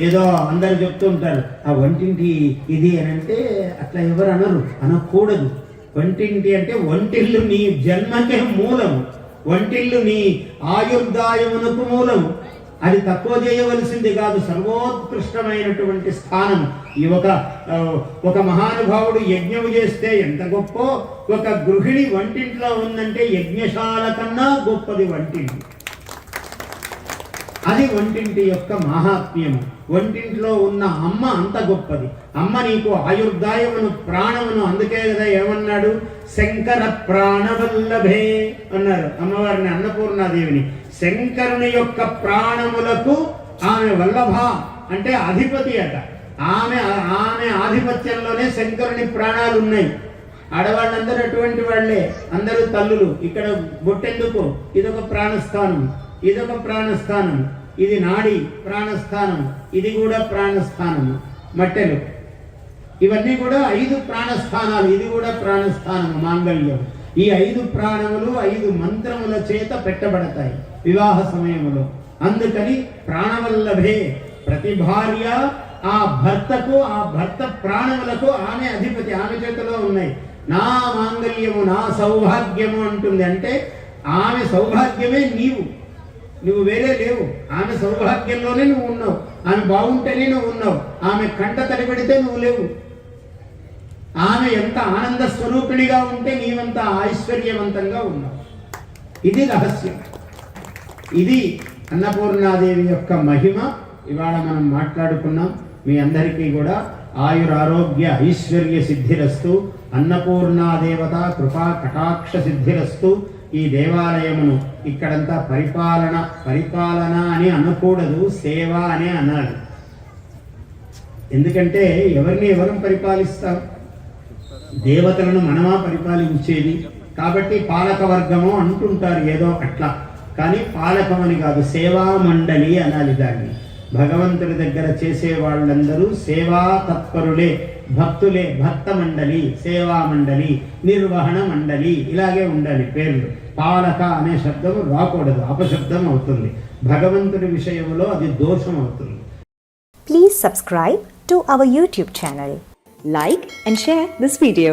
ఏదో అందరు చెప్తూ ఉంటారు ఆ వంటింటి ఇది అని అంటే అట్లా ఎవరు అనరు, అనకూడదు. వంటింటి అంటే వంటిల్లు నీ జన్మకే మూలము, వంటిల్లు నీ ఆయుర్దాయమునకు మూలము. అది తక్కువ చేయవలసింది కాదు, సర్వోత్కృష్టమైనటువంటి స్థానం. ఈ ఒక మహానుభావుడు యజ్ఞం చేస్తే ఎంత గొప్ప, ఒక గృహిణి వంటింట్లో ఉందంటే యజ్ఞశాల కన్నా గొప్పది వంటింటి. అది వంటింటి యొక్క మహాత్మ్యము. వంటింట్లో ఉన్న అమ్మ అంత గొప్పది. అమ్మ నీకు ఆయుర్దాయమును, ప్రాణమును. అందుకే కదా ఏమన్నాడు, శంకర ప్రాణవల్లభే అన్నారు అమ్మవారిని, అన్నపూర్ణాదేవిని. శంకరుని యొక్క ప్రాణములకు ఆమె వల్లభ అంటే అధిపతి అట. ఆమె ఆధిపత్యంలోనే శంకరుని ప్రాణాలు ఉన్నాయి. ఆడవాళ్ళందరూ అటువంటి వాళ్లే, అందరూ తల్లులు. ఇక్కడ బొట్టెందుకు, ఇదొక ప్రాణస్థానం, ఇదొక ప్రాణస్థానం, ఇది నాడి ప్రాణస్థానం, ఇది కూడా ప్రాణస్థానము. మట్టెలు ఇవన్నీ కూడా 5 ప్రాణస్థానాలు, ఇది కూడా ప్రాణస్థానము. మాంగళ్యం. ఈ 5 ప్రాణములు 5 మంత్రముల చేత పెట్టబడతాయి వివాహ సమయంలో. అందుకని ప్రాణవల్లభే. ప్రతి భార్య ఆ భర్తకు, ఆ భర్త ప్రాణములకు ఆమె అధిపతి, ఆమె చేతిలో ఉన్నాయి. నా మాంగళ్యము, నా సౌభాగ్యము అంటుంది. అంటే ఆమె సౌభాగ్యమే నువ్వు వేరే లేవు. ఆమె సౌభాగ్యంలోనే నువ్వు ఉన్నావు. ఆమె బాగుంటేనే నువ్వు ఉన్నావు. ఆమె కంట తడిపెడితే నువ్వు లేవు. ఆమె ఎంత ఆనంద స్వరూపిణిగా ఉంటే నీవంత ఐశ్వర్యవంతంగా ఉన్నావు. ఇది రహస్యం. ఇది అన్నపూర్ణాదేవి యొక్క మహిమ. ఇవాళ మనం మాట్లాడుకున్నాం. మీ అందరికీ కూడా ఆయురారోగ్య ఐశ్వర్య సిద్ధిరస్తు, అన్నపూర్ణాదేవత కృపా కటాక్ష సిద్ధిరస్తు. ఈ దేవాలయమును ఇక్కడంతా పరిపాలన అని అనకూడదు, సేవ అనే అనాలి. ఎందుకంటే ఎవరు పరిపాలిస్తాం? దేవతలను మనమా పరిపాలించేది. కాబట్టి పాలక వర్గము అంటుంటారు ఏదో అట్లా, కానీ పాలకమని కాదు, సేవా మండలి అనాలి దాన్ని. భగవంతుడి దగ్గర చేసే వాళ్ళందరూ సేవా తత్పరులే, భక్తులే. భక్త మండలి, సేవా మండలి, నిర్వహణ మండలి, ఇలాగే ఉండాలి పేర్లు. పాలక అనే శబ్దము రాకూడదు, అపశబ్దం అవుతుంది. భగవంతుడి విషయంలో అది దోషం అవుతుంది. Please subscribe to our YouTube channel. Like and share this video.